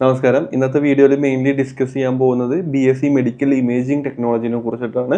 നമസ്കാരം. ഇന്നത്തെ വീഡിയോയിൽ മെയിൻലി ഡിസ്കസ് ചെയ്യാൻ പോകുന്നത് BSc മെഡിക്കൽ ഇമേജിംഗ് ടെക്നോളജിനെ കുറിച്ചിട്ടാണ്.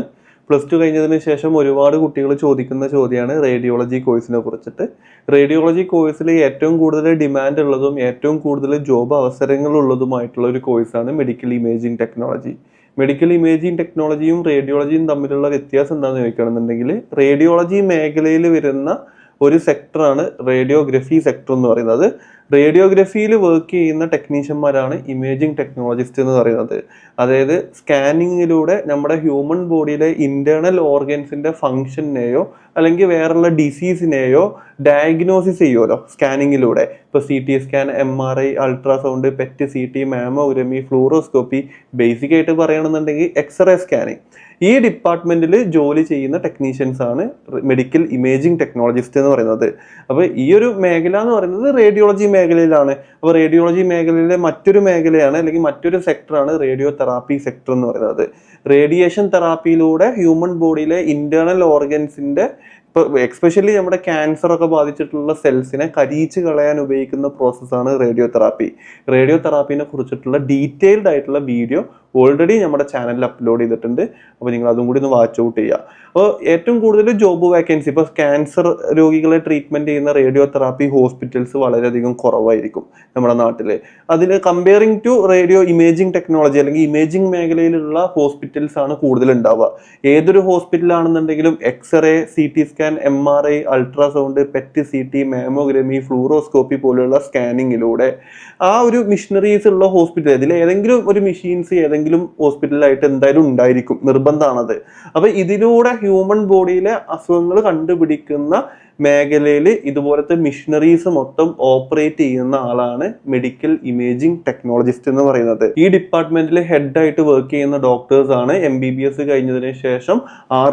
+2 കഴിഞ്ഞതിന് ശേഷം ഒരുപാട് കുട്ടികൾ ചോദിക്കുന്ന ചോദ്യമാണ് റേഡിയോളജി കോഴ്സിനെ കുറിച്ചിട്ട്. റേഡിയോളജി കോഴ്സിൽ ഏറ്റവും കൂടുതൽ ഡിമാൻഡ് ഉള്ളതും ഏറ്റവും കൂടുതൽ ജോബ് അവസരങ്ങളുള്ളതുമായിട്ടുള്ള ഒരു കോഴ്സാണ് medical imaging technology. Medical imaging ടെക്നോളജിയും റേഡിയോളജിയും തമ്മിലുള്ള വ്യത്യാസം എന്താണെന്ന് ചോദിക്കുകയാണെന്നുണ്ടെങ്കിൽ, റേഡിയോളജി മേഖലയിൽ വരുന്ന ഒരു സെക്ടറാണ് റേഡിയോഗ്രഫി സെക്ടർ എന്ന് പറയുന്നത്. റേഡിയോഗ്രഫിയിൽ വർക്ക് ചെയ്യുന്ന ടെക്നീഷ്യന്മാരാണ് ഇമേജിംഗ് ടെക്നോളജിസ്റ്റ് എന്ന് പറയുന്നത്. അതായത് സ്കാനിങ്ങിലൂടെ നമ്മുടെ ഹ്യൂമൻ ബോഡിയിലെ ഇന്റേണൽ ഓർഗൻസിന്റെ ഫങ്ഷനെയോ അല്ലെങ്കിൽ വേറെയുള്ള ഡിസീസിനെയോ ഡയഗ്നോസിസ് ചെയ്യുമല്ലോ സ്കാനിങ്ങിലൂടെ. ഇപ്പോൾ CT scan, MRI, ultrasound, PET CT, mammography, fluoroscopy, basic ആയിട്ട് പറയുകയാണെന്നുണ്ടെങ്കിൽ എക്സ്റേ സ്കാനിങ്. ഈ ഡിപ്പാർട്ട്മെന്റിൽ ജോലി ചെയ്യുന്ന ടെക്നീഷ്യൻസ് ആണ് മെഡിക്കൽ ഇമേജിംഗ് ടെക്നോളജിസ്റ്റ് എന്ന് പറയുന്നത്. അപ്പോൾ ഈ ഒരു മേഖല എന്ന് പറയുന്നത് റേഡിയോളജി മേഖലയിലാണ്. അപ്പോൾ റേഡിയോളജി മേഖലയിലെ മറ്റൊരു മേഖലയാണ് അല്ലെങ്കിൽ മറ്റൊരു സെക്ടറാണ് റേഡിയോ തെറാപ്പി സെക്ടർ എന്ന് പറയുന്നത്. റേഡിയേഷൻ തെറാപ്പിയിലൂടെ ഹ്യൂമൻ ബോഡിയിലെ ഇന്റേണൽ ഓർഗൻസിന്റെ ഇപ്പോൾ എക്സ്പെഷ്യലി നമ്മുടെ ക്യാൻസർ ഒക്കെ ബാധിച്ചിട്ടുള്ള സെൽസിനെ കരിയിച്ച് കളയാൻ ഉപയോഗിക്കുന്ന പ്രോസസ്സാണ് റേഡിയോ തെറാപ്പി. റേഡിയോ തെറാപ്പിനെ കുറിച്ചിട്ടുള്ള ഡീറ്റെയിൽഡ് ആയിട്ടുള്ള വീഡിയോ ഓൾറെഡി നമ്മുടെ ചാനലിൽ അപ്ലോഡ് ചെയ്തിട്ടുണ്ട്. അപ്പോൾ നിങ്ങൾ അതും കൂടി ഒന്ന് വാച്ച് ഔട്ട് ചെയ്യുക. അപ്പോൾ ഏറ്റവും കൂടുതൽ ജോബ് വാക്കൻസി ഇപ്പോൾ ക്യാൻസർ രോഗികളെ ട്രീറ്റ്മെൻറ്റ് ചെയ്യുന്ന റേഡിയോ തെറാപ്പി ഹോസ്പിറ്റൽസ് വളരെയധികം കുറവായിരിക്കും നമ്മുടെ നാട്ടിൽ. അതിൽ comparing to radio imaging technology അല്ലെങ്കിൽ ഇമേജിംഗ് മേഖലയിലുള്ള ഹോസ്പിറ്റൽസ് ആണ് കൂടുതൽ ഉണ്ടാവുക. ഏതൊരു ഹോസ്പിറ്റലാണെന്നുണ്ടെങ്കിലും x ray, CT scan, MRI, ultrasound, PET CT, mammography, fluoroscopy പോലെയുള്ള സ്കാനിങ്ങിലൂടെ ആ ഒരു മിഷനറീസ് ഉള്ള ഹോസ്പിറ്റൽ, ഇതിൽ ഏതെങ്കിലും ഒരു മെഷീൻസ് ഏതെങ്കിലും ഹോസ്പിറ്റലായിട്ട് എന്തായാലും ഉണ്ടായിരിക്കും, നിർബന്ധമാണത്. അപ്പൊ ഇതിലൂടെ ഹ്യൂമൻ ബോഡിയിലെ അസുഖങ്ങൾ കണ്ടുപിടിക്കുന്ന മേഖലയിൽ ഇതുപോലത്തെ മിഷനറീസ് മൊത്തം ഓപ്പറേറ്റ് ചെയ്യുന്ന ആളാണ് മെഡിക്കൽ ഇമേജിംഗ് ടെക്നോളജിസ്റ്റ് എന്ന് പറയുന്നത്. ഈ ഡിപ്പാർട്ട്മെന്റിൽ ഹെഡായിട്ട് വർക്ക് ചെയ്യുന്ന ഡോക്ടേഴ്സ് ആണ് MBBS കഴിഞ്ഞതിന് ശേഷം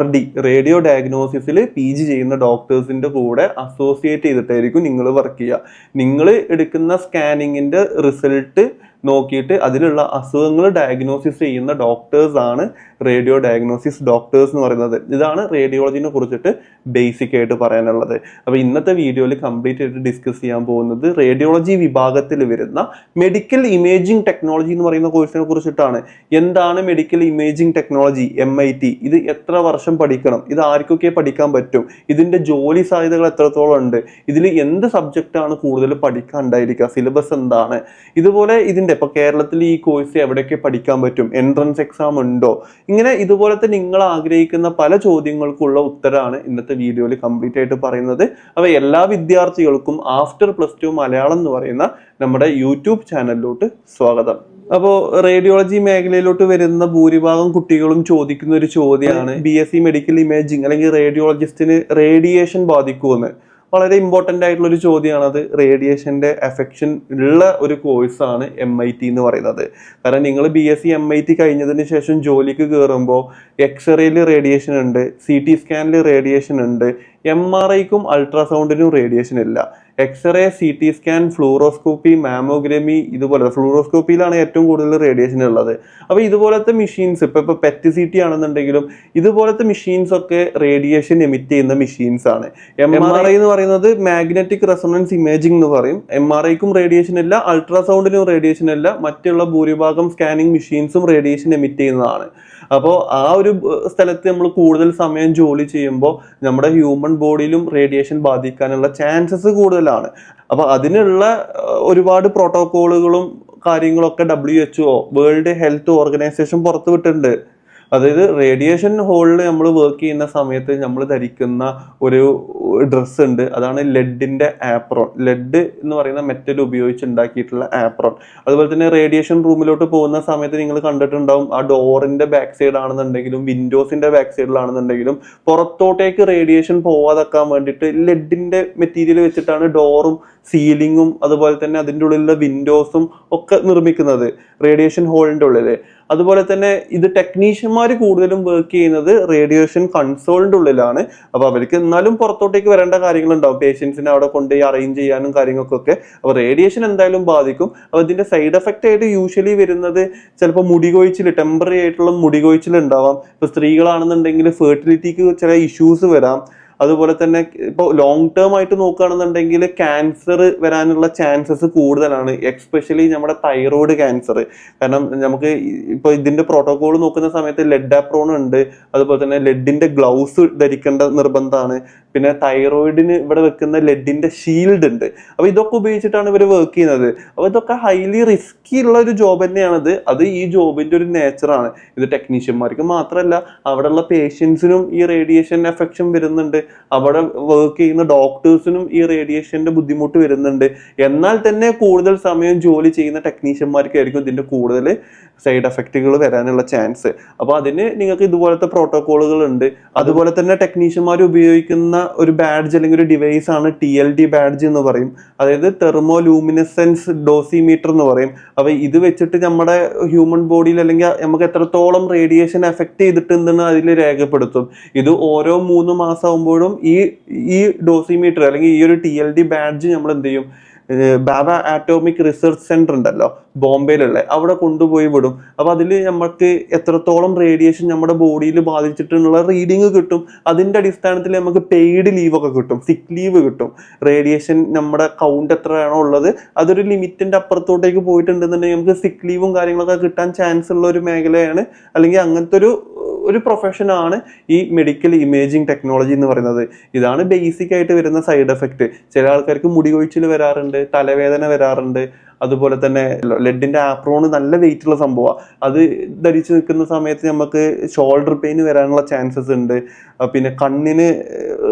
RD റേഡിയോ ഡയഗ്നോസിസിൽ PG ചെയ്യുന്ന ഡോക്ടേഴ്സിന്റെ കൂടെ അസോസിയേറ്റ് ചെയ്തിട്ടായിരിക്കും നിങ്ങൾ വർക്ക് ചെയ്യുക. നിങ്ങൾ എടുക്കുന്ന സ്കാനിങ്ങിന്റെ റിസൾട്ട് നോക്കിയിട്ട് അതിലുള്ള അസുഖങ്ങൾ ഡയഗ്നോസിസ് ചെയ്യുന്ന ഡോക്ടേഴ്സ് ആണ് റേഡിയോ ഡയഗ്നോസിസ് ഡോക്ടേഴ്സ് എന്ന് പറയുന്നത്. ഇതാണ് റേഡിയോളജിനെ കുറിച്ചിട്ട് ബേസിക് ആയിട്ട് പറയാനുള്ളത്. അപ്പോൾ ഇന്നത്തെ വീഡിയോയിൽ കംപ്ലീറ്റ് ആയിട്ട് ഡിസ്കസ് ചെയ്യാൻ പോകുന്നത് റേഡിയോളജി വിഭാഗത്തിൽ വരുന്ന മെഡിക്കൽ ഇമേജിംഗ് ടെക്നോളജി എന്ന് പറയുന്ന കോഴ്സിനെ കുറിച്ചിട്ടാണ്. എന്താണ് മെഡിക്കൽ ഇമേജിംഗ് ടെക്നോളജി, MIT, ഇത് എത്ര വർഷം പഠിക്കണം, ഇത് ആർക്കൊക്കെ പഠിക്കാൻ പറ്റും, ഇതിന്റെ ജോലി സാധ്യതകൾ എത്രത്തോളം ഉണ്ട്, ഇതിൽ എന്ത് സബ്ജക്റ്റാണ് കൂടുതൽ പഠിക്കാൻ ഉണ്ടായിരിക്കുക, സിലബസ് എന്താണ്, ഇതുപോലെ ഇതിന്റെ ഇപ്പൊ കേരളത്തിൽ ഈ കോഴ്സ് എവിടെയൊക്കെ പഠിക്കാൻ പറ്റും, എൻട്രൻസ് എക്സാം ഉണ്ടോ, ഇങ്ങനെ ഇതുപോലത്തെ നിങ്ങൾ ആഗ്രഹിക്കുന്ന പല ചോദ്യങ്ങൾക്കുള്ള ഉത്തരമാണ് ഇന്നത്തെ വീഡിയോയിൽ കംപ്ലീറ്റ് ആയിട്ട് പറയുന്നത്. അപ്പോൾ എല്ലാ വിദ്യാർത്ഥികൾക്കും ആഫ്റ്റർ +2 മലയാളം എന്ന് പറയുന്ന നമ്മുടെ യൂട്യൂബ് ചാനലിലോട്ട് സ്വാഗതം. അപ്പോൾ റേഡിയോളജി മേഖലയിലോട്ട് വരുന്ന ഭൂരിഭാഗം കുട്ടികളും ചോദിക്കുന്ന ഒരു ചോദ്യമാണ് BSc മെഡിക്കൽ ഇമേജിംഗ് അല്ലെങ്കിൽ റേഡിയോളജിസ്റ്റിന് റേഡിയേഷൻ ബാധിക്കുമെന്ന്. വളരെ ഇമ്പോർട്ടൻ്റ് ആയിട്ടുള്ള ഒരു ചോദ്യമാണ് അത്. റേഡിയേഷൻ്റെ എഫക്ഷൻ ഉള്ള ഒരു കോഴ്സാണ് MIT എന്ന് പറയുന്നത്. കാരണം നിങ്ങൾ BSc MIT കഴിഞ്ഞതിന് ശേഷം ജോലിക്ക് കയറുമ്പോൾ എക്സ്റേയിൽ റേഡിയേഷൻ ഉണ്ട്, CT സ്കാനിൽ റേഡിയേഷൻ ഉണ്ട്, MRIക്കും അൾട്രാസൗണ്ടിനും റേഡിയേഷൻ ഇല്ല. എക്സ്റേ, CT സ്കാൻ, ഫ്ലൂറോസ്കോപ്പി, മാമോഗ്രമി, ഇതുപോലെ ഫ്ലൂറോസ്കോപ്പിയിലാണ് ഏറ്റവും കൂടുതൽ റേഡിയേഷൻ ഉള്ളത്. അപ്പോൾ ഇതുപോലത്തെ മെഷീൻസ് ഇപ്പോൾ PET CT ആണെന്നുണ്ടെങ്കിലും ഇതുപോലത്തെ മെഷീൻസ് ഒക്കെ റേഡിയേഷൻ എമിറ്റ് ചെയ്യുന്ന മെഷീൻസ് ആണ്. MRI എന്ന് പറയുന്നത് മാഗ്നറ്റിക് റെസൊണൻസ് ഇമേജിംഗ് എന്ന് പറയും. MRIക്കും റേഡിയേഷൻ ഇല്ല, അൾട്രാസൗണ്ടിനും റേഡിയേഷൻ ഇല്ല, മറ്റുള്ള ഭൂരിഭാഗം സ്കാനിങ് മെഷീൻസും റേഡിയേഷൻ എമിറ്റ് ചെയ്യുന്നതാണ്. അപ്പോൾ ആ ഒരു സ്ഥലത്ത് നമ്മൾ കൂടുതൽ സമയം ജോലി ചെയ്യുമ്പോൾ നമ്മുടെ ഹ്യൂമൻ ബോഡിയിലും റേഡിയേഷൻ ബാധിക്കാനുള്ള ചാൻസസ് കൂടുതലാണ്. അപ്പോൾ അതിനുള്ള ഒരുപാട് പ്രോട്ടോക്കോളുകളും കാര്യങ്ങളൊക്കെ WHO വേൾഡ് ഹെൽത്ത് ഓർഗനൈസേഷൻ പുറത്തുവിട്ടിട്ടുണ്ട്. അതായത് റേഡിയേഷൻ ഹോളിൽ നമ്മൾ വർക്ക് ചെയ്യുന്ന സമയത്ത് നമ്മൾ ധരിക്കുന്ന ഒരു ഡ്രസ്സ് ഉണ്ട്, അതാണ് ലെഡിന്റെ ആപ്രോൺ. ലെഡ് എന്ന് പറയുന്ന മെറ്റൽ ഉപയോഗിച്ച് ഉണ്ടാക്കിയിട്ടുള്ള ആപ്രോൺ. അതുപോലെ തന്നെ റേഡിയേഷൻ റൂമിലോട്ട് പോകുന്ന സമയത്ത് നിങ്ങൾ കണ്ടിട്ടുണ്ടാവും, ആ ഡോറിന്റെ ബാക്ക് സൈഡ് ആണെന്നുണ്ടെങ്കിലും വിൻഡോസിന്റെ ബാക്ക് സൈഡിലാണെന്നുണ്ടെങ്കിലും പുറത്തോട്ടേക്ക് റേഡിയേഷൻ പോവാതെക്കാൻ വേണ്ടിയിട്ട് ലെഡിന്റെ മെറ്റീരിയൽ വെച്ചിട്ടാണ് ഡോറും സീലിങ്ങും അതുപോലെ തന്നെ അതിൻ്റെ ഉള്ളിലുള്ള വിൻഡോസും ഒക്കെ നിർമ്മിക്കുന്നത് റേഡിയേഷൻ ഹോളിന്റെ ഉള്ളിൽ. അതുപോലെ തന്നെ ഇത് ടെക്നീഷ്യന്മാർ കൂടുതലും വർക്ക് ചെയ്യുന്നത് റേഡിയേഷൻ കൺസോളിന്റെ ഉള്ളിലാണ്. അപ്പോൾ അവർക്ക് എന്നാലും പുറത്തോട്ടേക്ക് വരേണ്ട കാര്യങ്ങളുണ്ടാവും, പേഷ്യൻസിനെ അവിടെ കൊണ്ടുപോയി അറേഞ്ച് ചെയ്യാനും കാര്യങ്ങൾക്കൊക്കെ. അപ്പോൾ റേഡിയേഷൻ എന്തായാലും ബാധിക്കും. അപ്പോൾ ഇതിന്റെ സൈഡ് എഫക്റ്റ് ആയിട്ട് യൂഷ്വലി വരുന്നത് ചിലപ്പോൾ മുടികൊഴിച്ചിൽ, ടെമ്പററി ആയിട്ടുള്ള മുടികൊഴിച്ചിൽ ഉണ്ടാവാം. ഇപ്പോൾ സ്ത്രീകളാണെന്നുണ്ടെങ്കിൽ ഫെർട്ടിലിറ്റിക്ക് ചില ഇഷ്യൂസ് വരാം. അതുപോലെ തന്നെ ഇപ്പോൾ ലോങ് ടേം ആയിട്ട് നോക്കുകയാണെന്നുണ്ടെങ്കിൽ ക്യാൻസർ വരാനുള്ള ചാൻസസ് കൂടുതലാണ്, എക്സ്പെഷ്യലി നമ്മുടെ തൈറോയ്ഡ് ക്യാൻസർ. കാരണം നമുക്ക് ഇപ്പോൾ ഇതിന്റെ പ്രോട്ടോകോൾ നോക്കുന്ന സമയത്ത് ലെഡ് ആപ്രോൺ ഉണ്ട്, അതുപോലെ തന്നെ ലെഡിന്റെ ഗ്ലൗസ് ധരിക്കേണ്ട നിർബന്ധമാണ്, പിന്നെ തൈറോയിഡിന് ഇവിടെ വെക്കുന്ന ലെഡിന്റെ ഷീൽഡ് ഉണ്ട്. അപ്പൊ ഇതൊക്കെ ഉപയോഗിച്ചിട്ടാണ് ഇവർ വർക്ക് ചെയ്യുന്നത്. അപ്പൊ ഇതൊക്കെ ഹൈലി റിസ്കി ഉള്ള ഒരു ജോബ് തന്നെയാണത്. അത് ഈ ജോബിന്റെ ഒരു നേച്ചറാണ്. ഇത് ടെക്നീഷ്യന്മാർക്ക് മാത്രമല്ല, അവിടെയുള്ള പേഷ്യൻസിനും ഈ റേഡിയേഷൻ എഫക്ഷൻ വരുന്നുണ്ട്, അവിടെ വർക്ക് ചെയ്യുന്ന ഡോക്ടേഴ്സിനും ഈ റേഡിയേഷന്റെ ബുദ്ധിമുട്ട് വരുന്നുണ്ട്. എന്നാൽ തന്നെ കൂടുതൽ സമയം ജോലി ചെയ്യുന്ന ടെക്നീഷ്യന്മാർക്കായിരിക്കും ഇതിന്റെ കൂടുതൽ സൈഡ് എഫക്റ്റുകൾ വരാനുള്ള ചാൻസ്. അപ്പൊ അതിന് നിങ്ങൾക്ക് ഇതുപോലത്തെ പ്രോട്ടോകോളുകൾ ഉണ്ട്. അതുപോലെ തന്നെ ടെക്നീഷ്യന്മാർ ഉപയോഗിക്കുന്ന ഒരു ബാഡ്ജ് അല്ലെങ്കിൽ ഒരു ഡിവൈസ് ആണ് TLD ബാഡ്ജ് എന്ന് പറയും. അതായത് തെർമോ ലൂമിനസെൻസ് ഡോസിമീറ്റർ എന്ന് പറയും. അപ്പൊ ഇത് വെച്ചിട്ട് നമ്മുടെ ഹ്യൂമൻ ബോഡിയിൽ അല്ലെങ്കിൽ നമുക്ക് എത്രത്തോളം റേഡിയേഷൻ എഫക്ട് ചെയ്തിട്ടുണ്ടെന്ന് അതിൽ രേഖപ്പെടുത്തും. ഇത് ഓരോ 3 മാസം ആകുമ്പോഴും ഈ ഡോസിമീറ്റർ അല്ലെങ്കിൽ ഈ ഒരു TLD ബാഡ്ജ് നമ്മൾ എന്ത് ചെയ്യും, ബാബ ആറ്റോമിക് റിസർച്ച് സെന്റർ ഉണ്ടല്ലോ ബോംബെയിലുള്ള, അവിടെ കൊണ്ടുപോയി വിടും. അപ്പൊ അതിൽ നമുക്ക് എത്രത്തോളം റേഡിയേഷൻ നമ്മുടെ ബോഡിയിൽ ബാധിച്ചിട്ടുള്ള റീഡിങ് കിട്ടും. അതിന്റെ അടിസ്ഥാനത്തിൽ നമുക്ക് പെയ്ഡ് ലീവ് ഒക്കെ കിട്ടും, സിക്ക് ലീവ് കിട്ടും. റേഡിയേഷൻ നമ്മുടെ കൗണ്ട് എത്രയാണോ ഉള്ളത് അതൊരു ലിമിറ്റിന്റെ അപ്പുറത്തോട്ടേക്ക് പോയിട്ടുണ്ടെന്നുണ്ടെങ്കിൽ നമുക്ക് സിക്ക് ലീവും കാര്യങ്ങളൊക്കെ കിട്ടാൻ ചാൻസ് ഉള്ള ഒരു മേഖലയാണ്, അല്ലെങ്കിൽ അങ്ങനത്തെ ഒരു പ്രൊഫഷനാണ് ഈ മെഡിക്കൽ ഇമേജിംഗ് ടെക്നോളജി എന്ന് പറയുന്നത്. ഇതാണ് ബേസിക് ആയിട്ട് വരുന്ന സൈഡ് എഫക്റ്റ്. ചില ആൾക്കാർക്ക് മുടി കൊഴിച്ചിൽ വരാറുണ്ട്, തലവേദന വരാറുണ്ട്, അതുപോലെ തന്നെ ലെഡിന്റെ ആപ്രോണ് നല്ല വെയിറ്റ് ഉള്ള സംഭവമാണ്. അത് ധരിച്ചു നിൽക്കുന്ന സമയത്ത് നമുക്ക് ഷോൾഡർ പെയിൻ വരാനുള്ള ചാൻസസ് ഉണ്ട്. പിന്നെ കണ്ണിന്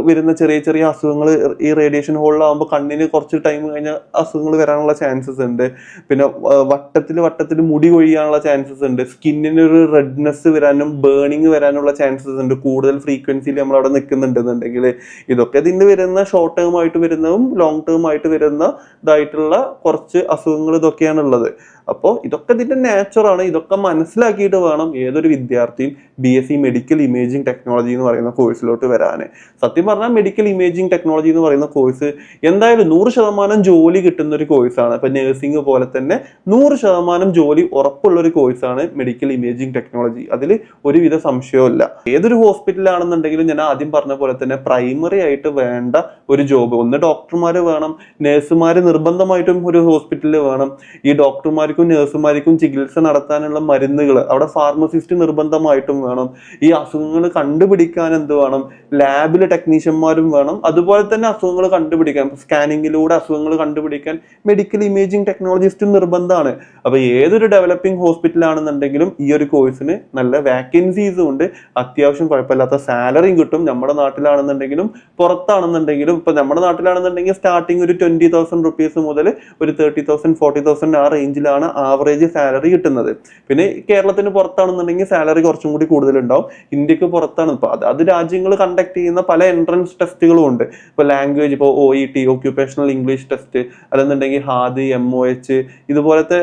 വരുന്ന ചെറിയ ചെറിയ അസുഖങ്ങൾ ഈ റേഡിയേഷൻ ഹോളിലാവുമ്പോൾ കണ്ണിന് കുറച്ച് ടൈം കഴിഞ്ഞാൽ അസുഖങ്ങൾ വരാനുള്ള ചാൻസസ് ഉണ്ട്. പിന്നെ വട്ടത്തിൽ മുടി കൊഴിയാനുള്ള ചാൻസസ് ഉണ്ട്. സ്കിന്നിനൊരു റെഡ്നെസ് വരാനും ബേണിങ് വരാനുള്ള ചാൻസസ് ഉണ്ട് കൂടുതൽ ഫ്രീക്വൻസിയിൽ നമ്മൾ അവിടെ നിൽക്കുന്നുണ്ടെന്നുണ്ടെങ്കിൽ. ഇതൊക്കെ ഇതിന് വരുന്ന ഷോർട്ട് ടേം ആയിട്ട് വരുന്നതും ലോങ് ടേം ആയിട്ട് വരുന്നതായിട്ടുള്ള കുറച്ച് അസുഖങ്ങൾ ഇതൊക്കെയാണ് ഉള്ളത്. അപ്പോൾ ഇതൊക്കെ ഇതിന്റെ നേച്ചറാണ്. ഇതൊക്കെ മനസ്സിലാക്കിയിട്ട് വേണം ഏതൊരു വിദ്യാർത്ഥിയും BSc മെഡിക്കൽ ഇമേജിംഗ് ടെക്നോളജി എന്ന് പറയുന്ന കോഴ്സിലോട്ട് വരാൻ. സത്യം പറഞ്ഞാൽ മെഡിക്കൽ ഇമേജിംഗ് ടെക്നോളജി എന്ന് പറയുന്ന കോഴ്സ് എന്തായാലും 100% ജോലി കിട്ടുന്ന ഒരു കോഴ്സാണ്. ഇപ്പൊ നഴ്സിംഗ് പോലെ തന്നെ 100% ജോലി ഉറപ്പുള്ള ഒരു കോഴ്സാണ് മെഡിക്കൽ ഇമേജിംഗ് ടെക്നോളജി. അതിൽ ഒരുവിധ സംശയമില്ല. ഏതൊരു ഹോസ്പിറ്റലാണെന്നുണ്ടെങ്കിലും ഞാൻ ആദ്യം പറഞ്ഞ പോലെ തന്നെ പ്രൈമറി ആയിട്ട് വേണ്ട ഒരു ജോബ്, ഒന്ന് ഡോക്ടർമാർ വേണം, നഴ്സുമാർ നിർബന്ധമായിട്ടും ഒരു ഹോസ്പിറ്റലിൽ വേണം. ഈ ഡോക്ടർമാർക്കും നഴ്സുമാർക്കും ചികിത്സ നടത്താനുള്ള മരുന്നുകൾ അവിടെ ഫാർമസിസ്റ്റ് നിർബന്ധമായിട്ടും വേണം. ഈ അസുഖങ്ങൾ കണ്ടുപിടിക്കാൻ എന്ത് വേണം, ലാബിലെ ടെക്നീഷ്യന്മാരും വേണം. അതുപോലെ തന്നെ അസുഖങ്ങൾ കണ്ടുപിടിക്കാൻ സ്കാനിങ്ങിലൂടെ അസുഖങ്ങൾ കണ്ടുപിടിക്കാൻ മെഡിക്കൽ ഇമേജിംഗ് ടെക്നോളജിസ്റ്റും നിർബന്ധമാണ്. അപ്പൊ ഏതൊരു ഡെവലപ്പിംഗ് ഹോസ്പിറ്റലാണെന്നുണ്ടെങ്കിലും ഈ ഒരു കോഴ്സിന് നല്ല വാക്കൻസീസും ഉണ്ട്, അത്യാവശ്യം കുഴപ്പമില്ലാത്ത സാലറിയും കിട്ടും. നമ്മുടെ നാട്ടിലാണെന്നുണ്ടെങ്കിലും പുറത്താണെന്നുണ്ടെങ്കിലും, ഇപ്പൊ നമ്മുടെ നാട്ടിലാണെന്നുണ്ടെങ്കിൽ സ്റ്റാർട്ടിങ് ഒരു 20,000 റുപ്പീസ് മുതൽ ഒരു 30,000 40,000 ആ റേഞ്ചിലാണ് ആവറേജ് സാലറി കിട്ടുന്നത്. പിന്നെ കേരളത്തിന് പുറത്താണെന്നുണ്ടെങ്കിൽ സാലറി കുറച്ചും കൂടി കൂടുതലുണ്ടാവും. ഇന്ത്യക്ക് പുറത്താണ് ഇപ്പൊ അത് രാജ്യങ്ങൾ കണ്ടക്ട് ചെയ്യുന്ന പല എൻട്രൻസ് ടെസ്റ്റുകളും ഉണ്ട്. ഇപ്പൊ ലാംഗ്വേജ്, ഇപ്പോൾ OET ഓക്യുപേഷണൽ ഇംഗ്ലീഷ് ടെസ്റ്റ്, അല്ലെന്നുണ്ടെങ്കിൽ ഹാദ്, MOH, ഇതുപോലത്തെ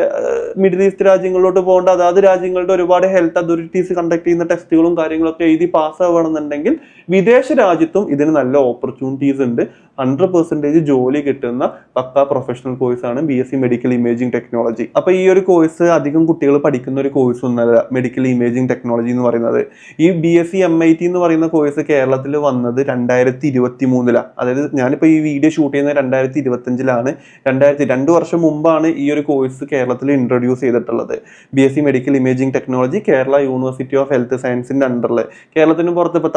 മിഡിൽ ഈസ്റ്റ് രാജ്യങ്ങളിലോട്ട് പോകേണ്ട അതാത് രാജ്യങ്ങളുടെ ഒരുപാട് ഹെൽത്ത് അതോറിറ്റീസ് കണ്ടക്ട് ചെയ്യുന്ന ടെസ്റ്റുകളും കാര്യങ്ങളൊക്കെ എഴുതി പാസ്സാവണമെന്നുണ്ടെങ്കിൽ വിദേശ രാജ്യത്തും ഇതിന് നല്ല ഓപ്പർച്യൂണിറ്റീസ് ഉണ്ട്. 100% ജോലി കിട്ടുന്ന പക്ക പ്രൊഫഷണൽ കോഴ്സാണ് BSc മെഡിക്കൽ ഇമേജിംഗ് ടെക്നോളജി. അപ്പൊ ഈ ഒരു കോഴ്സ് അധികം കുട്ടികൾ പഠിക്കുന്ന ഒരു കോഴ്സ് ഒന്നല്ല മെഡിക്കൽ ഇമേജിംഗ് ടെക്നോളജി എന്ന് പറയുന്നത്. ഈ BSc MIT എന്ന് പറയുന്ന കോഴ്സ് കേരളത്തിൽ വന്നത് 2023. അതായത് ഞാനിപ്പോ ഈ വീഡിയോ ഷൂട്ട് ചെയ്യുന്നത് 2025. 2 വർഷം മുമ്പാണ് ഈ ഒരു കോഴ്സ് കേരളത്തിൽ ഇൻട്രൊഡ്യൂസ് ചെയ്തിട്ടുള്ളത്. BSc medical imaging technology Kerala university of health സയൻസിന്റെ അണ്ടറിൽ. കേരളത്തിന് പുറത്ത് ഇപ്പൊ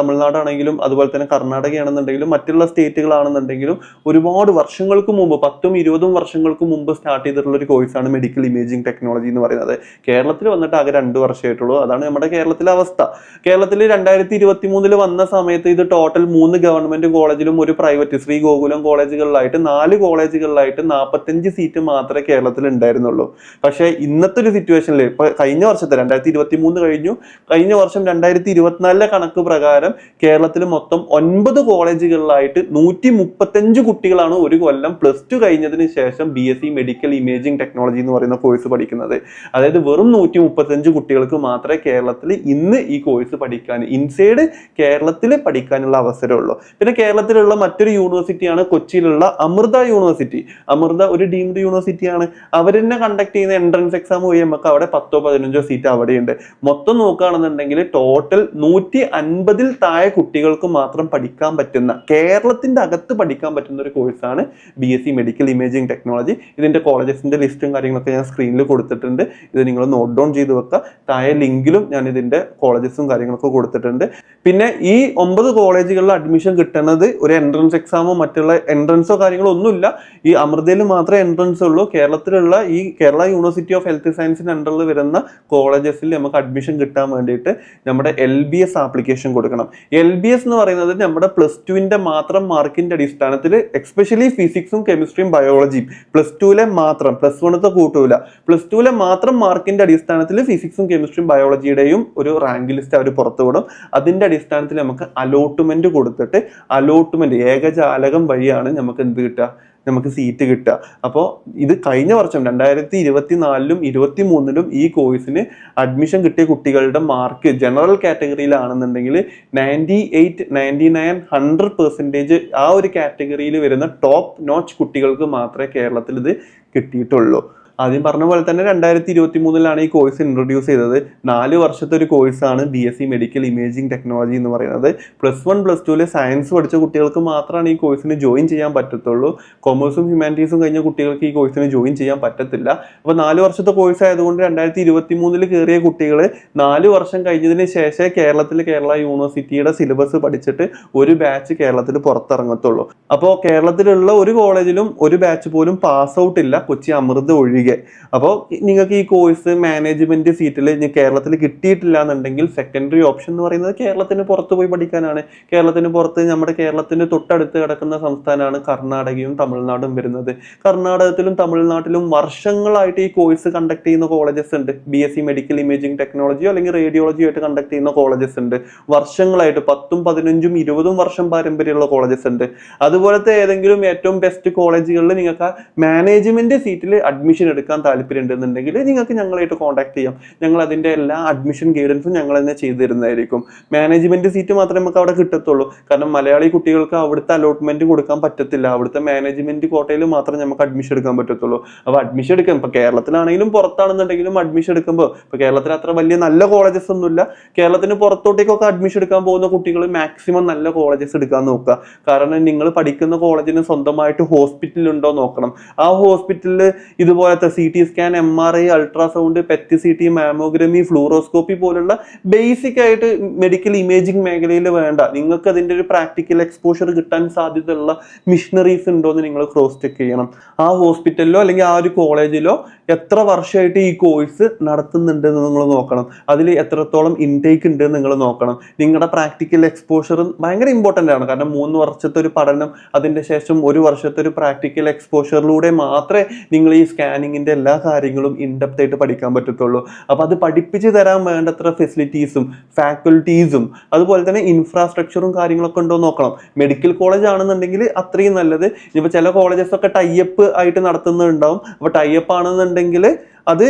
തമിഴ്നാടാണെങ്കിലും അതുപോലെ തന്നെ കർണാടകയാണെന്നുണ്ടെങ്കിലും മറ്റുള്ള സ്റ്റേറ്റുകളാണെന്നുണ്ടെങ്കിലും ഒരുപാട് വർഷങ്ങൾക്ക് മുമ്പ് 10-20 വർഷങ്ങൾക്ക് മുമ്പ് സ്റ്റാർട്ട് ചെയ്തിട്ടുള്ള ഒരു കോഴ്സാണ് മെഡിക്കൽ ഇമേജിംഗ് ടെക്നോളജി എന്ന് പറയുന്നത്. കേരളത്തിൽ വന്നിട്ട് ആകെ 2 വർഷമായിട്ടുള്ളൂ. അതാണ് നമ്മുടെ കേരളത്തിലെ അവസ്ഥ. കേരളത്തിൽ 2023 വന്ന സമയത്ത് ഇത് ടോട്ടൽ 3 ഗവൺമെന്റ് കോളേജിലും ഒരു പ്രൈവറ്റ് ശ്രീ ഗോകുലം കോളേജുകളിലായിട്ട് 4 കോളേജുകളിലായിട്ട് 45 സീറ്റ് മാത്രമേ കേരളത്തിൽ ഉണ്ടായിരുന്നുള്ളൂ. പക്ഷേ ഇന്നത്തെ ഒരു സിറ്റുവേഷനിൽ ഇപ്പൊ കഴിഞ്ഞ വർഷത്തെ 2023 കഴിഞ്ഞു, കഴിഞ്ഞ വർഷം 2024 കണക്ക് പ്രകാരം കേരളത്തിൽ മൊത്തം 9 കോളേജുകളിലായിട്ട് 135 കുട്ടികളാണ് ഒരു കൊല്ലം +2 കഴിഞ്ഞതിന് ശേഷം BSc മെഡിക്കൽ ഇമേജിംഗ് ടെക്നോളജി എന്ന് പറയുന്ന കോഴ്സ് പഠിക്കുന്നത്. അതായത് വെറും 135 കുട്ടികൾക്ക് മാത്രമേ കേരളത്തിൽ ഇന്ന് ഈ കോഴ്സ് പഠിക്കാൻ, ഇൻസൈഡ് കേരളത്തിൽ പഠിക്കാനുള്ള അവസരമുള്ളൂ. പിന്നെ കേരളത്തിലുള്ള മറ്റൊരു യൂണിവേഴ്സിറ്റിയാണ് കൊച്ചിയിലുള്ള അമൃത യൂണിവേഴ്സിറ്റി. അമൃത ഒരു ഡീംഡ് യൂണിവേഴ്സിറ്റിയാണ്. അവർ തന്നെ കണ്ടക്ട് കണ്ടക്ട് ചെയ്യുന്ന എൻട്രൻസ് എക്സാം വഴി നമുക്ക് അവിടെ 10-15 സീറ്റ് അവിടെയുണ്ട്. മൊത്തം നോക്കുകയാണെന്നുണ്ടെങ്കിൽ ടോട്ടൽ 150 താഴെ കുട്ടികൾക്ക് മാത്രം പഠിക്കാൻ പറ്റുന്ന, കേരളത്തിന്റെ അകത്ത് പഠിക്കാൻ പറ്റുന്ന ഒരു കോഴ്സാണ് BSc മെഡിക്കൽ ഇമേജിംഗ് ടെക്നോളജി. ഇതിന്റെ കോളേജസിന്റെ ലിസ്റ്റും കാര്യങ്ങളൊക്കെ ഞാൻ സ്ക്രീനിൽ കൊടുത്തിട്ടുണ്ട്. ഇത് നിങ്ങൾ നോട്ട് ഡൗൺ ചെയ്ത് വെക്കുക. താഴെ ലിങ്കിലും ഞാൻ ഇതിന്റെ കോളേജസും കാര്യങ്ങളൊക്കെ കൊടുത്തിട്ടുണ്ട്. പിന്നെ ഈ 9 കോളേജുകളിൽ അഡ്മിഷൻ കിട്ടുന്നത് ഒരു എൻട്രൻസ് എക്സാമോ മറ്റുള്ള എൻട്രൻസോ കാര്യങ്ങളോ ഒന്നുമില്ല. ഈ അമൃതയിൽ മാത്രമേ എൻട്രൻസ് ഉള്ളൂ. കേരളത്തിലുള്ള ഈ കേരള യൂണിവേഴ്സിറ്റി ഓഫ് ഹെൽത്ത് സയൻസിന്റെ അണ്ടറിൽ വരുന്ന കോളേജസിൽ നമുക്ക് അഡ്മിഷൻ കിട്ടാൻ വേണ്ടിയിട്ട് നമ്മുടെ LBS ആപ്ലിക്കേഷൻ കൊടുക്കണം. LBS എന്ന് പറയുന്നത് നമ്മുടെ +2ന്റെ മാത്രം മാർക്കിന്റെ അടിസ്ഥാനത്തിൽ, എക്സ്പെഷ്യലി ഫിസിക്സും കെമിസ്ട്രിയും ബയോളജിയും +2ലെ മാത്രം, +1ത്തെ കൂട്ടൂല, +2ലെ മാത്രം മാർക്കിന്റെ അടിസ്ഥാനത്തിൽ ഫിസിക്സും കെമിസ്ട്രിയും ബയോളജിയുടെയും ഒരു റാങ്ക് ലിസ്റ്റ് അവർ പുറത്തുവിടും. അതിന്റെ അടിസ്ഥാനത്തിൽ നമുക്ക് അലോട്ട്മെന്റ് കൊടുത്തിട്ട്, അലോട്ട്മെന്റ് ഏകജാലകം വഴിയാണ് നമുക്ക് എന്ത് കിട്ടുക, നമുക്ക് സീറ്റ് കിട്ടുക. അപ്പോൾ ഇത് കഴിഞ്ഞ വർഷം 2024-ലും 2023-ലും ഈ കോഴ്സിന് അഡ്മിഷൻ കിട്ടിയ കുട്ടികളുടെ മാർക്ക് ജനറൽ കാറ്റഗറിയിലാണെന്നുണ്ടെങ്കിൽ 98, 99, 100% ആ ഒരു കാറ്റഗറിയിൽ വരുന്ന ടോപ്പ് നോച്ച് കുട്ടികൾക്ക് മാത്രമേ കേരളത്തിൽ ഇത് കിട്ടിയിട്ടുള്ളൂ. ആദ്യം പറഞ്ഞ പോലെ തന്നെ 2023-ലാണ് ഈ കോഴ്സ് ഇൻട്രൊഡ്യൂസ് ചെയ്തത്. 4 വർഷത്തെ ഒരു കോഴ്സാണ് BSc മെഡിക്കൽ ഇമേജിംഗ് ടെക്നോളജി എന്ന് പറയുന്നത്. +1, +2 സയൻസ് പഠിച്ച കുട്ടികൾക്ക് മാത്രമാണ് ഈ കോഴ്സിന് ജോയിൻ ചെയ്യാൻ പറ്റത്തുള്ളൂ. കൊമേഴ്സും ഹ്യൂമാനിറ്റീസും കഴിഞ്ഞ കുട്ടികൾക്ക് ഈ കോഴ്സിന് ജോയിൻ ചെയ്യാൻ പറ്റത്തില്ല. അപ്പോൾ 4 വർഷത്തെ കോഴ്സ് ആയതുകൊണ്ട് 2023-ൽ കയറിയ കുട്ടികൾ 4 വർഷം കഴിഞ്ഞതിന് ശേഷം കേരള യൂണിവേഴ്സിറ്റിയുടെ സിലബസ് പഠിച്ചിട്ട് ഒരു ബാച്ച് കേരളത്തിൽ പുറത്തിറങ്ങത്തുള്ളൂ. അപ്പോൾ കേരളത്തിലുള്ള ഒരു കോളേജിലും ഒരു ബാച്ച് പോലും പാസ് ഔട്ട് ഇല്ല, കൊച്ചി അമൃത ഒഴികെ. അപ്പോൾ നിങ്ങൾക്ക് ഈ കോഴ്സ് മാനേജ്മെന്റ് സീറ്റിൽ കേരളത്തിൽ കിട്ടിയിട്ടില്ല എന്നുണ്ടെങ്കിൽ സെക്കൻഡറി ഓപ്ഷൻ എന്ന് പറയുന്നത് കേരളത്തിന് പുറത്ത് പോയി പഠിക്കാനാണ്. കേരളത്തിന് പുറത്ത് നമ്മുടെ കേരളത്തിന് തൊട്ടടുത്ത് കിടക്കുന്ന സംസ്ഥാനമാണ് കർണാടകയും തമിഴ്നാടും വരുന്നത്. കർണാടകത്തിലും തമിഴ്നാട്ടിലും വർഷങ്ങളായിട്ട് ഈ കോഴ്സ് കണ്ടക്ട് ചെയ്യുന്ന കോളേജസ് ഉണ്ട്. BSc മെഡിക്കൽ ഇമേജിംഗ് ടെക്നോളജിയോ അല്ലെങ്കിൽ റേഡിയോളജിയോ ആയിട്ട് കണ്ടക്ട് ചെയ്യുന്ന കോളേജസ് ഉണ്ട്. വർഷങ്ങളായിട്ട് 10, 15, 20 വർഷം പാരമ്പര്യമുള്ള കോളേജസ് ഉണ്ട്. അതുപോലത്തെ ഏതെങ്കിലും ഏറ്റവും ബെസ്റ്റ് കോളേജുകളിൽ നിങ്ങൾക്ക് മാനേജ്മെന്റ് സീറ്റിൽ അഡ്മിഷൻ എടുക്കാൻ താല്പര്യം ഉണ്ടെന്നുണ്ടെങ്കിൽ നിങ്ങൾക്ക് ഞങ്ങളായിട്ട് കോൺടാക്ട് ചെയ്യാം. ഞങ്ങൾ അതിന്റെ എല്ലാ അഡ്മിഷൻ ഗൈഡൻസും ഞങ്ങൾ തന്നെ ചെയ്തു തരുന്നതായിരിക്കും. മാനേജ്മെന്റ് സീറ്റ് മാത്രമേ നമുക്ക് അവിടെ കിട്ടത്തുള്ളൂ. കാരണം മലയാളി കുട്ടികൾക്ക് അവിടുത്തെ അലോട്ട്മെന്റ് കൊടുക്കാൻ പറ്റത്തില്ല. അവിടുത്തെ മാനേജ്മെന്റ് കോട്ടയിൽ മാത്രമേ നമുക്ക് അഡ്മിഷൻ എടുക്കാൻ പറ്റത്തുള്ളൂ. അപ്പോൾ അഡ്മിഷൻ എടുക്കാം, ഇപ്പൊ കേരളത്തിലാണെങ്കിലും പുറത്താണെന്നുണ്ടെങ്കിലും അഡ്മിഷൻ എടുക്കുമ്പോൾ, ഇപ്പൊ കേരളത്തിൽ അത്ര വലിയ നല്ല കോളേജസ് ഒന്നുമില്ല. കേരളത്തിന് പുറത്തോട്ടേക്കൊക്കെ അഡ്മിഷൻ എടുക്കാൻ പോകുന്ന കുട്ടികൾ മാക്സിമം നല്ല കോളേജസ് എടുക്കാൻ നോക്കുക. കാരണം നിങ്ങൾ പഠിക്കുന്ന കോളേജിന് സ്വന്തമായിട്ട് ഹോസ്പിറ്റൽ ഉണ്ടോ നോക്കണം. ആ ഹോസ്പിറ്റലിൽ ഇതുപോലത്തെ CT scan, MRI, ultrasound, PET CT, mammography, fluoroscopy പോലുള്ള ബേസിക് ആയിട്ട് മെഡിക്കൽ ഇമേജിംഗ് മേഖലയിൽ വേണ്ട, നിങ്ങൾക്ക് അതിന്റെ ഒരു പ്രാക്ടിക്കൽ എക്സ്പോഷർ കിട്ടാൻ സാധ്യതയുള്ള മിഷനറീസ് ഉണ്ടോ എന്ന് നിങ്ങൾ ക്രോസ് ചെക്ക് ചെയ്യണം. ആ ഹോസ്പിറ്റലിലോ അല്ലെങ്കിൽ ആ ഒരു കോളേജിലോ എത്ര വർഷമായിട്ട് ഈ കോഴ്സ് നടത്തുന്നുണ്ട് എന്ന് നിങ്ങൾ നോക്കണം. അതിൽ എത്രത്തോളം ഇൻടേക്ക് ഉണ്ട് എന്ന് നിങ്ങൾ നോക്കണം. നിങ്ങളുടെ പ്രാക്ടിക്കൽ എക്സ്പോഷർ ഭയങ്കര ഇമ്പോർട്ടൻ്റ് ആണ്. കാരണം 3 വർഷത്തെ ഒരു പഠനം, അതിൻ്റെ ശേഷം 1 വർഷത്തെ ഒരു പ്രാക്ടിക്കൽ എക്സ്പോഷറിലൂടെ മാത്രമേ നിങ്ങൾ ഈ സ്കാനിങ്ങിന്റെ എല്ലാ കാര്യങ്ങളും ഇൻഡെപ്ത് ആയിട്ട് പഠിക്കാൻ പറ്റത്തുള്ളൂ. അപ്പോൾ അത് പഠിപ്പിച്ച് തരാൻ വേണ്ടത്ര ഫെസിലിറ്റീസും ഫാക്കൽറ്റീസും അതുപോലെ തന്നെ ഇൻഫ്രാസ്ട്രക്ചറും കാര്യങ്ങളൊക്കെ ഉണ്ടോ നോക്കണം. മെഡിക്കൽ കോളേജ് ആണെന്നുണ്ടെങ്കിൽ അത്രയും നല്ലത്. ഇപ്പോൾ ചില കോളേജസ് ഒക്കെ ടൈപ്പ് ആയിട്ട് നടത്തുന്നുണ്ടാവും. അപ്പോൾ ടൈപ്പ് ആണെന്നുണ്ടെങ്കിൽ അത്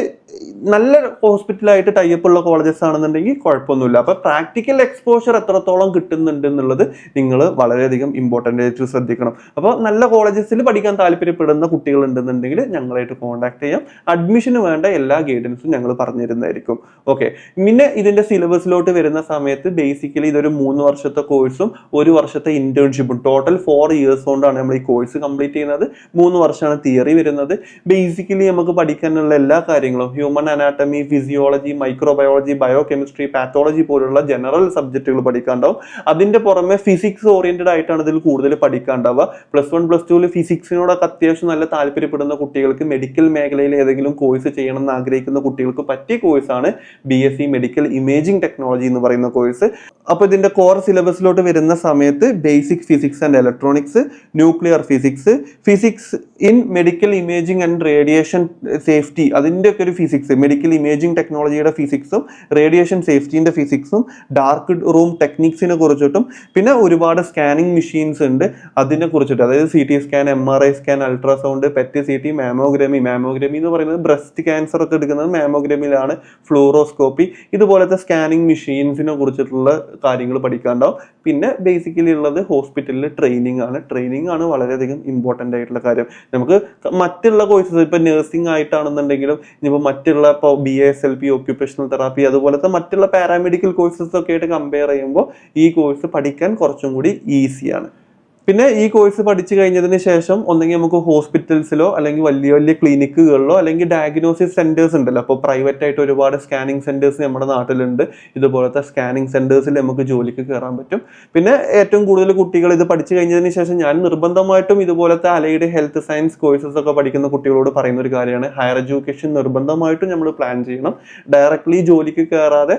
നല്ല ഹോസ്പിറ്റലായിട്ട് ടൈപ്പ് ഉള്ള കോളേജസ് ആണെന്നുണ്ടെങ്കിൽ കുഴപ്പമൊന്നുമില്ല. അപ്പോൾ പ്രാക്ടിക്കൽ എക്സ്പോഷർ എത്രത്തോളം കിട്ടുന്നുണ്ട് എന്നുള്ളത് നിങ്ങൾ വളരെയധികം ഇമ്പോർട്ടൻ്റ് ആയിട്ട് ശ്രദ്ധിക്കണം. അപ്പോൾ നല്ല കോളേജസിൽ പഠിക്കാൻ താല്പര്യപ്പെടുന്ന കുട്ടികൾ ഉണ്ടെന്നുണ്ടെങ്കിൽ ഞങ്ങളായിട്ട് കോൺടാക്ട് ചെയ്യാം. അഡ്മിഷന് വേണ്ട എല്ലാ ഗൈഡൻസും ഞങ്ങൾ പറഞ്ഞു തരുന്നതായിരിക്കും. ഓക്കെ, പിന്നെ ഇതിൻ്റെ സിലബസിലോട്ട് വരുന്ന സമയത്ത് ബേസിക്കലി ഇതൊരു 3 വർഷത്തെ കോഴ്സും 1 വർഷത്തെ ഇന്റേൺഷിപ്പും, ടോട്ടൽ 4 ഇയേഴ്സ് കൊണ്ടാണ് നമ്മൾ ഈ കോഴ്സ് കംപ്ലീറ്റ് ചെയ്യുന്നത്. 3 വർഷമാണ് തിയറി വരുന്നത്. ബേസിക്കലി നമുക്ക് പഠിക്കാനുള്ള എല്ലാ കാര്യങ്ങളും human anatomy, physiology, microbiology, biochemistry, pathology പോലുള്ള ജനറൽ സബ്ജക്റ്റുകൾ പഠിക്കാണ്ടാവും. അതിന്റെ പുറമെ ഫിസിക്സ് ഓറിയന്റഡ് ആയിട്ടാണ് ഇതിൽ കൂടുതൽ പഠിക്കാണ്ടാവുക. +1, +2 ഫിസിക്സിനോടൊക്കെ അത്യാവശ്യം നല്ല താല്പര്യപ്പെടുന്ന കുട്ടികൾക്ക്, മെഡിക്കൽ മേഖലയിൽ ഏതെങ്കിലും കോഴ്സ് ചെയ്യണം എന്ന് ആഗ്രഹിക്കുന്ന കുട്ടികൾക്ക് പറ്റിയ കോഴ്സാണ് BSc മെഡിക്കൽ ഇമേജിംഗ് ടെക്നോളജി എന്ന് പറയുന്ന കോഴ്സ്. അപ്പോൾ ഇതിന്റെ കോർ സിലബസിലോട്ട് വരുന്ന സമയത്ത് basic physics and electronics, nuclear physics, physics in medical imaging and radiation safety, അതിൻ്റെ ഒക്കെ ഒരു ഫിസിക്സ്, മെഡിക്കൽ ഇമേജിംഗ് ടെക്നോളജിയുടെ ഫിസിക്സും റേഡിയേഷൻ സേഫ്റ്റിന്റെ ഫിസിക്സും, ഡാർക്ക് റൂം ടെക്നിക്സിനെ കുറിച്ചിട്ടും, പിന്നെ ഒരുപാട് സ്കാനിങ് മെഷീൻസ് ഉണ്ട് അതിനെ കുറിച്ചിട്ട്, അതായത് CT scan, MRI scan, ultrasound, PET CT, മാമോഗ്രമി എന്ന് പറയുന്നത് ബ്രസ്റ്റ് ക്യാൻസർ ഒക്കെ എടുക്കുന്നത് മാമോഗ്രമിയിലാണ്, ഫ്ലൂറോസ്കോപ്പി, ഇതുപോലത്തെ സ്കാനിങ് മെഷീൻസിനെ കുറിച്ചിട്ടുള്ള കാര്യങ്ങൾ പഠിക്കാണ്ടാവും. പിന്നെ ബേസിക്കലി ഉള്ളത് ഹോസ്പിറ്റലിൽ ട്രെയിനിങ് ആണ് വളരെയധികം ഇമ്പോർട്ടൻ്റ് ആയിട്ടുള്ള കാര്യം. നമുക്ക് മറ്റുള്ള കോഴ്സസ് ഇപ്പം നഴ്സിംഗ് ആയിട്ടാണെന്നുണ്ടെങ്കിലും ഇനിയിപ്പോൾ മറ്റുള്ള ഇപ്പോൾ BASLP ഓക്യുപ്പേഷണൽ തെറാപ്പി അതുപോലത്തെ മറ്റുള്ള പാരാമെഡിക്കൽ കോഴ്സസ് ഒക്കെ ആയിട്ട് കമ്പയർ ചെയ്യുമ്പോൾ ഈ കോഴ്സ് പഠിക്കാൻ കുറച്ചും കൂടി ഈസിയാണ്. പിന്നെ ഈ കോഴ്സ് പഠിച്ചു കഴിഞ്ഞതിന് ശേഷം ഒന്നെങ്കിൽ നമുക്ക് ഹോസ്പിറ്റൽസിലോ അല്ലെങ്കിൽ വലിയ വലിയ ക്ലിനിക്കുകളിലോ അല്ലെങ്കിൽ ഡയഗ്നോസിസ് സെന്റേഴ്സ് ഉണ്ടല്ലോ, അപ്പോൾ പ്രൈവറ്റ് ആയിട്ട് ഒരുപാട് സ്കാനിങ് സെന്റേഴ്സ് നമ്മുടെ നാട്ടിലുണ്ട്. ഇതുപോലത്തെ സ്കാനിങ് സെന്റേഴ്സിൽ നമുക്ക് ജോലിക്ക് കയറാൻ പറ്റും. പിന്നെ ഏറ്റവും കൂടുതൽ കുട്ടികൾ ഇത് പഠിച്ചു കഴിഞ്ഞതിന് ശേഷം ഞാൻ നിർബന്ധമായിട്ടും ഇതുപോലത്തെ അലൈഡ് ഹെൽത്ത് സയൻസ് കോഴ്സസ് ഒക്കെ പഠിക്കുന്ന കുട്ടികളോട് പറയുന്ന ഒരു കാര്യമാണ്, ഹയർ എഡ്യൂക്കേഷൻ നിർബന്ധമായിട്ടും നമ്മൾ പ്ലാൻ ചെയ്യണം. ഡയറക്ട്ലി ജോലിക്ക് കയറാതെ,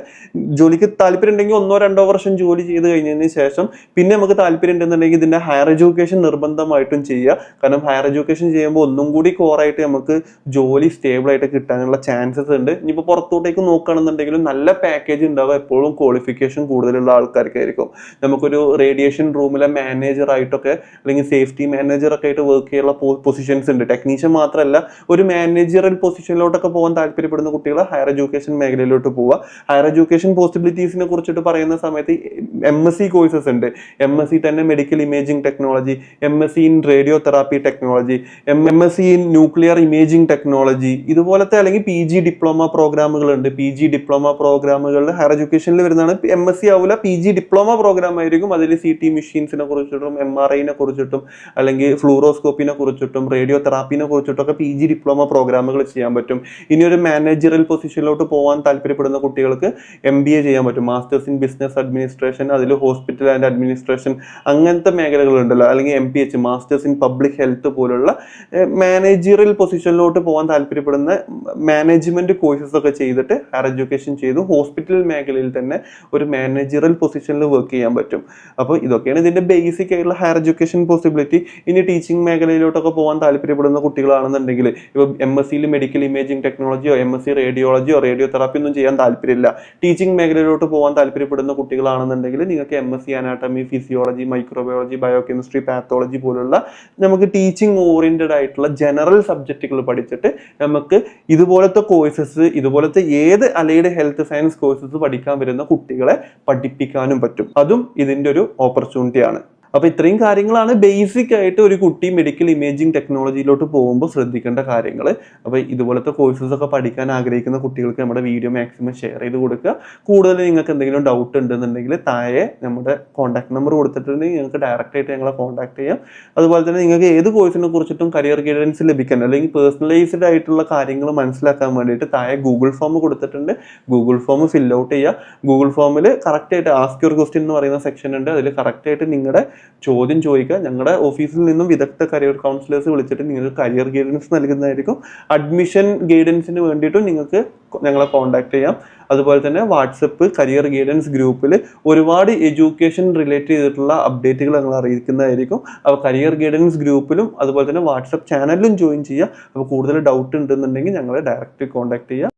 ജോലിക്ക് താല്പര്യം ഉണ്ടെങ്കിൽ 1-2 വർഷം ജോലി ചെയ്ത് കഴിഞ്ഞതിന് ശേഷം പിന്നെ നമുക്ക് താല്പര്യം ഉണ്ടെന്നുണ്ടെങ്കിൽ ഇതിന്റെ ഹയർ എഡ്യൂക്കേഷൻ നിർബന്ധമായിട്ടും ചെയ്യുക. കാരണം ഹയർ എഡ്യൂക്കേഷൻ ചെയ്യുമ്പോൾ ഒന്നും കൂടി കോറായിട്ട് നമുക്ക് ജോലി സ്റ്റേബിൾ ആയിട്ട് കിട്ടാനുള്ള ചാൻസസ് ഉണ്ട്. ഇനിയിപ്പോൾ പുറത്തോട്ടേക്ക് നോക്കുകയാണെന്നുണ്ടെങ്കിലും നല്ല പാക്കേജ് ഉണ്ടാവുക എപ്പോഴും ക്വാളിഫിക്കേഷൻ കൂടുതലുള്ള ആൾക്കാർക്കായിരിക്കും. നമുക്കൊരു റേഡിയേഷൻ റൂമിലെ മാനേജർ ആയിട്ടൊക്കെ അല്ലെങ്കിൽ സേഫ്റ്റി മാനേജർ ഒക്കെ ആയിട്ട് വർക്ക് ചെയ്യാനുള്ള പൊസിഷൻസ് ഉണ്ട്. ടെക്നീഷ്യൻ മാത്രമല്ല, ഒരു മാനേജറൽ പൊസിഷനിലോട്ടൊക്കെ പോകാൻ താല്പര്യപ്പെടുന്ന കുട്ടികൾ ഹയർ എഡ്യൂക്കേഷൻ മേഖലയിലോട്ട് പോവുക. ഹയർ എഡ്യൂക്കേഷൻ പോസിബിലിറ്റീസിനെ കുറിച്ചിട്ട് പറയുന്ന സമയത്ത് MSc കോഴ്സസ് ഉണ്ട്. MSc തന്നെ medical imaging technology, MSc in radio therapy technology, MSc in nuclear imaging technology, ഇതുപോലത്തെ അല്ലെങ്കിൽ PG ഡിപ്ലോമ പ്രോഗ്രാമുകളുണ്ട്. PG ഡിപ്ലോമ പ്രോഗ്രാമുകളിൽ ഹയർ എഡ്യൂക്കേഷനിൽ വരുന്നതാണ്. MSc ആവില്ല, PG ഡിപ്ലോമ പ്രോഗ്രാം ആയിരിക്കും. അതിൽ CT മെഷീൻസിനെ കുറിച്ചിട്ടും MRIനെ കുറിച്ചിട്ടും അല്ലെങ്കിൽ ഫ്ലൂറോസ്കോപ്പിനെ കുറിച്ചിട്ടും റേഡിയോ തെറാപ്പിനെ കുറിച്ചിട്ടൊക്കെ PG ഡിപ്ലോമ പ്രോഗ്രാമുകൾ ചെയ്യാൻ പറ്റും. ഇനി ഒരു മാനേജറൽ പൊസിഷനിലോട്ട് പോകാൻ താല്പര്യപ്പെടുന്ന കുട്ടികൾക്ക് MBA ചെയ്യാൻ പറ്റും, മാസ്റ്റേഴ്സ് ഇൻ ബിസിനസ് അഡ്മിനിസ്ട്രേഷൻ, അതിൽ ഹോസ്പിറ്റൽ ആൻഡ് അഡ്മിനിസ്ട്രേഷൻ, അങ്ങനത്തെ മേഖലകളുണ്ടല്ലോ. അല്ലെങ്കിൽ MPH, masters in public health പോലുള്ള മാനേജറിയൽ പൊസിഷനിലോട്ട് പോകാൻ താല്പര്യപ്പെടുന്ന മാനേജ്മെന്റ് കോഴ്സസ് ഒക്കെ ചെയ്തിട്ട് ഹയർ എഡ്യൂക്കേഷൻ ചെയ്തു ഹോസ്പിറ്റൽ മേഖലയിൽ തന്നെ ഒരു മാനേജറിയൽ പൊസിഷനിൽ വർക്ക് ചെയ്യാൻ പറ്റും. അപ്പോൾ ഇതൊക്കെയാണ് ഇതിന്റെ ബേസിക് ആയിട്ടുള്ള ഹയർ എഡ്യൂക്കേഷൻ പോസിബിലിറ്റി. ഇനി ടീച്ചിങ് മേഖലയിലോട്ടൊക്കെ പോകാൻ താല്പര്യപ്പെടുന്ന കുട്ടികളാണെന്നുണ്ടെങ്കിൽ ഇപ്പോൾ MScയിൽ മെഡിക്കൽ ഇമേജിംഗ് ടെക്നോളജിയോ MSc റേഡിയോളജിയോ റേഡിയോ തെറാപ്പി ഒന്നും ചെയ്യാൻ താല്പര്യമില്ല, ടീച്ചിങ് മേഖലയിലോട്ട് പോകാൻ താല്പര്യപ്പെടുന്ന കുട്ടികളാണെന്നുണ്ടെങ്കിൽ നിങ്ങൾക്ക് MSc anatomy, physiology, microbiology, biochemistry, pathology പോലുള്ള നമുക്ക് ടീച്ചിങ് ഓറിയന്റഡ് ആയിട്ടുള്ള ജനറൽ സബ്ജക്റ്റുകൾ പഠിച്ചിട്ട് നമുക്ക് ഇതുപോലത്തെ കോഴ്സസ്, ഇതുപോലത്തെ ഏത് അലൈഡ് ഹെൽത്ത് സയൻസ് കോഴ്സസ് പഠിക്കാൻ വരുന്ന കുട്ടികളെ പഠിപ്പിക്കാനും പറ്റും. അതും ഇതിന്റെ ഒരു ഓപ്പർച്യൂണിറ്റിയാണ്. അപ്പൊ ഇത്രയും കാര്യങ്ങളാണ് ബേസിക് ആയിട്ട് ഒരു കുട്ടി മെഡിക്കൽ ഇമേജിംഗ് ടെക്നോളജിയിലോട്ട് പോകുമ്പോൾ ശ്രദ്ധിക്കേണ്ട കാര്യങ്ങൾ. അപ്പൊ ഇതുപോലത്തെ കോഴ്സസ് ഒക്കെ പഠിക്കാൻ ആഗ്രഹിക്കുന്ന കുട്ടികൾക്ക് നമ്മുടെ വീഡിയോ മാക്സിമം ഷെയർ ചെയ്ത് കൊടുക്കുക. കൂടുതൽ നിങ്ങൾക്ക് എന്തെങ്കിലും ഡൗട്ട് ഉണ്ടെന്നുണ്ടെങ്കിൽ താഴെ നമ്മുടെ കോൺടാക്ട് നമ്പർ കൊടുത്തിട്ടുണ്ടെങ്കിൽ നിങ്ങൾക്ക് ഡയറക്റ്റ് ആയിട്ട് ഞങ്ങളെ കോൺടാക്ട് ചെയ്യാം. അതുപോലെ തന്നെ നിങ്ങൾക്ക് ഏത് കോഴ്സിനെ കുറിച്ചിട്ടും കരിയർ ഗൈഡൻസ് ലഭിക്കാൻ അല്ലെങ്കിൽ പേഴ്സണലൈസ്ഡ് ആയിട്ടുള്ള കാര്യങ്ങൾ മനസ്സിലാക്കാൻ വേണ്ടിയിട്ട് താഴെ ഗൂഗിൾ ഫോം കൊടുത്തിട്ടുണ്ട്. ഗൂഗിൾ ഫോം ഫിൽ ഔട്ട് ചെയ്യുക. ഗൂഗിൾ ഫോമിൽ കറക്റ്റ് ആയിട്ട് ആസ്ക് യുവർ ക്വസ്റ്റ്യൻ എന്ന് പറയുന്ന സെക്ഷൻ ഉണ്ട്. അതിൽ കറക്റ്റ് ആയിട്ട് നിങ്ങളുടെ ചോദ്യം ചോദിക്കുക. ഞങ്ങളുടെ ഓഫീസിൽ നിന്നും വിദഗ്ധ കരിയർ കൗൺസിലേഴ്സ് വിളിച്ചിട്ട് നിങ്ങൾക്ക് കരിയർ ഗൈഡൻസ് നൽകുന്നതായിരിക്കും. അഡ്മിഷൻ ഗൈഡൻസിന് വേണ്ടിയിട്ടും നിങ്ങൾക്ക് ഞങ്ങളെ കോൺടാക്ട് ചെയ്യാം. അതുപോലെ തന്നെ വാട്സപ്പ് കരിയർ ഗൈഡൻസ് ഗ്രൂപ്പിൽ ഒരുപാട് എഡ്യൂക്കേഷൻ റിലേറ്റ് ചെയ്തിട്ടുള്ള അപ്ഡേറ്റുകൾ ഞങ്ങൾ അറിയിക്കുന്നതായിരിക്കും. അപ്പോൾ കരിയർ ഗൈഡൻസ് ഗ്രൂപ്പിലും അതുപോലെ തന്നെ വാട്സപ്പ് ചാനലിലും ജോയിൻ ചെയ്യുക. അപ്പോൾ കൂടുതൽ ഡൗട്ട് ഉണ്ടെന്നുണ്ടെങ്കിൽ ഞങ്ങളെ ഡയറക്റ്റ് കോൺടാക്ട് ചെയ്യുക.